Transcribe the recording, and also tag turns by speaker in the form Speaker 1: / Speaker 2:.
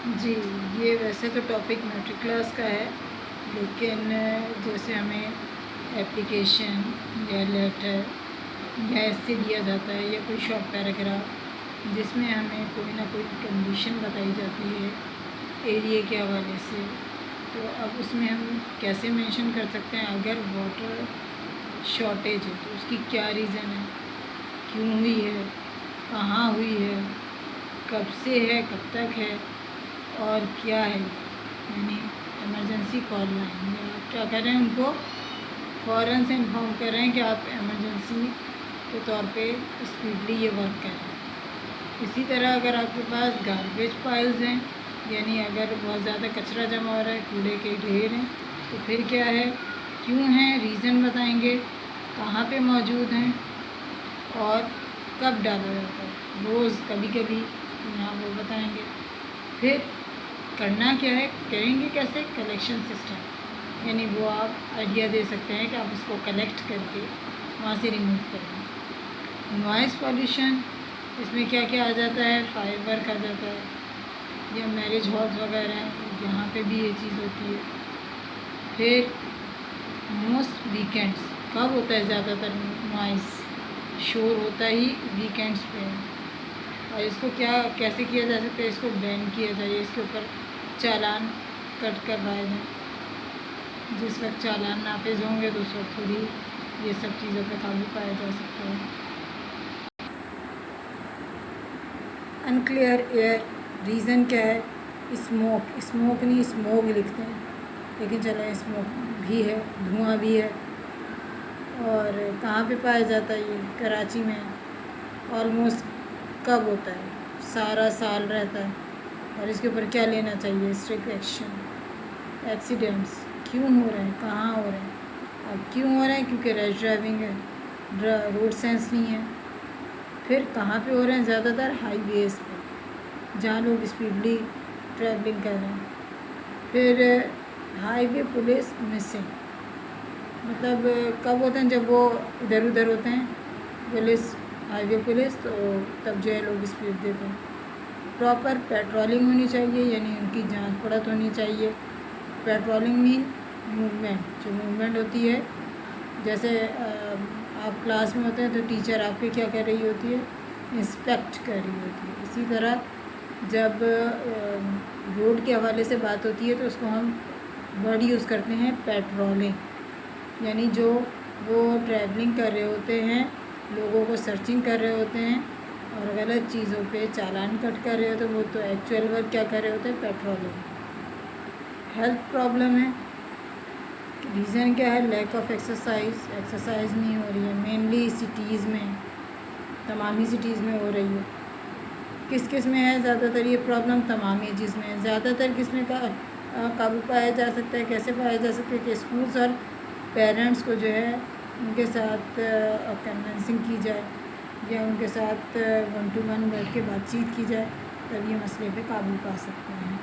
Speaker 1: जी, ये वैसे तो टॉपिक मैट्रिक क्लास का है, लेकिन जैसे हमें एप्लीकेशन या लेटर या ऐसे दिया जाता है या कोई शॉर्ट पैराग्राफ जिसमें हमें कोई ना कोई कंडीशन बताई जाती है एरिया के हवाले से, तो अब उसमें हम कैसे मेंशन कर सकते हैं अगर वाटर शॉर्टेज है तो उसकी क्या रीज़न है, क्यों हुई है, कहाँ हुई है, कब से है, कब तक है और क्या है, यानी इमरजेंसी कॉल लाइन या क्या कर रहे हैं उनको फ़ौरन से इन्फॉर्म कर रहे हैं कि आप इमरजेंसी के तौर पे स्पीडली ये वर्क कर रहे हैं। इसी तरह अगर आपके पास गार्बेज पाइल्स हैं, यानी अगर बहुत ज़्यादा कचरा जमा हो रहा है, कूड़े के ढेर हैं, तो फिर क्या है, क्यों हैं, रीज़न बताएंगे, कहाँ पे मौजूद हैं और कब डाला जाता है, रोज़ कभी कभी यहाँ वो बताएंगे। फिर करना क्या है, करेंगे कैसे, कलेक्शन सिस्टम, यानी वो आप आइडिया दे सकते हैं कि आप उसको कलेक्ट करके वहाँ से रिमूव करेंगे। नॉइज़ पॉल्यूशन, इसमें क्या क्या आ जाता है, फायर वर्क आ जाता है या मैरिज हॉल्स वगैरह हैं, यहाँ पे भी ये चीज़ होती है। फिर मोस्ट वीकेंड्स, कब होता है ज़्यादातर नॉइज़ शोर होता ही वीकेंड्स पे है, और इसको क्या कैसे किया जा सकता है, इसको बैन किया जाए, इसके ऊपर चालान कट करवाए जाए। जिस वक्त चालान नाफिज होंगे तो उस वक्त थोड़ी ये सब चीज़ों पर काबू पाया जा सकता है। अनक्लियर एयर, रीज़न क्या है, स्मोक नहीं स्मोक लिखते हैं, लेकिन चलो स्मोक भी है, धुआं भी है। और कहाँ पे पाया जाता है ये, कराची में ऑलमोस्ट कब होता है, सारा साल रहता है, और इसके ऊपर क्या लेना चाहिए, स्ट्रिक्ट एक्शन। एक्सीडेंट्स क्यों हो रहे हैं, कहाँ हो रहे हैं, अब क्यों हो रहे हैं, क्योंकि रैश ड्राइविंग है, रोड सेंस नहीं है। फिर कहाँ पे हो रहे हैं, ज़्यादातर हाईवेज़ पे जहाँ लोग स्पीडली ट्रैवलिंग कर रहे हैं। फिर हाईवे पुलिस मिसिंग, मतलब कब होते हैं, जब वो इधर उधर होते हैं पुलिस, हाईवे पुलिस, तो तब जो है लोग स्पीड देते हैं। प्रॉपर पेट्रोलिंग होनी चाहिए, यानी उनकी जांच पड़त होनी चाहिए। पेट्रोलिंग मीन मूवमेंट, जो मूवमेंट होती है, जैसे आप क्लास में होते हैं तो टीचर आपके क्या कर रही होती है, इंस्पेक्ट कर रही होती है। इसी तरह जब रोड के हवाले से बात होती है तो उसको हम वर्ड यूज़ करते हैं पेट्रोलिंग, यानी जो वो ट्रैवलिंग कर रहे होते हैं, लोगों को सर्चिंग कर रहे होते हैं और गलत चीज़ों पे चालान कट कर रहे होते हैं, वो तो एक्चुअल वर्क क्या कर रहे होते हैं, पेट्रोलिंग। हेल्थ प्रॉब्लम है, रीज़न क्या है, लैक ऑफ एक्सरसाइज नहीं हो रही है, मेनली सिटीज़ में, तमामी सिटीज़ में हो रही है। किस किस में है ज़्यादातर ये प्रॉब्लम, तमाम एजेस में है। ज़्यादातर किस में का काबू पाया जा सकता है, कैसे पाया जा सकता है कि स्कूल्स और पेरेंट्स को जो है उनके साथ कन्विंसिंग की जाए या उनके साथ 1 to 1 बैठ के बातचीत की जाए, तब ये मसले पे काबू पा सकते हैं।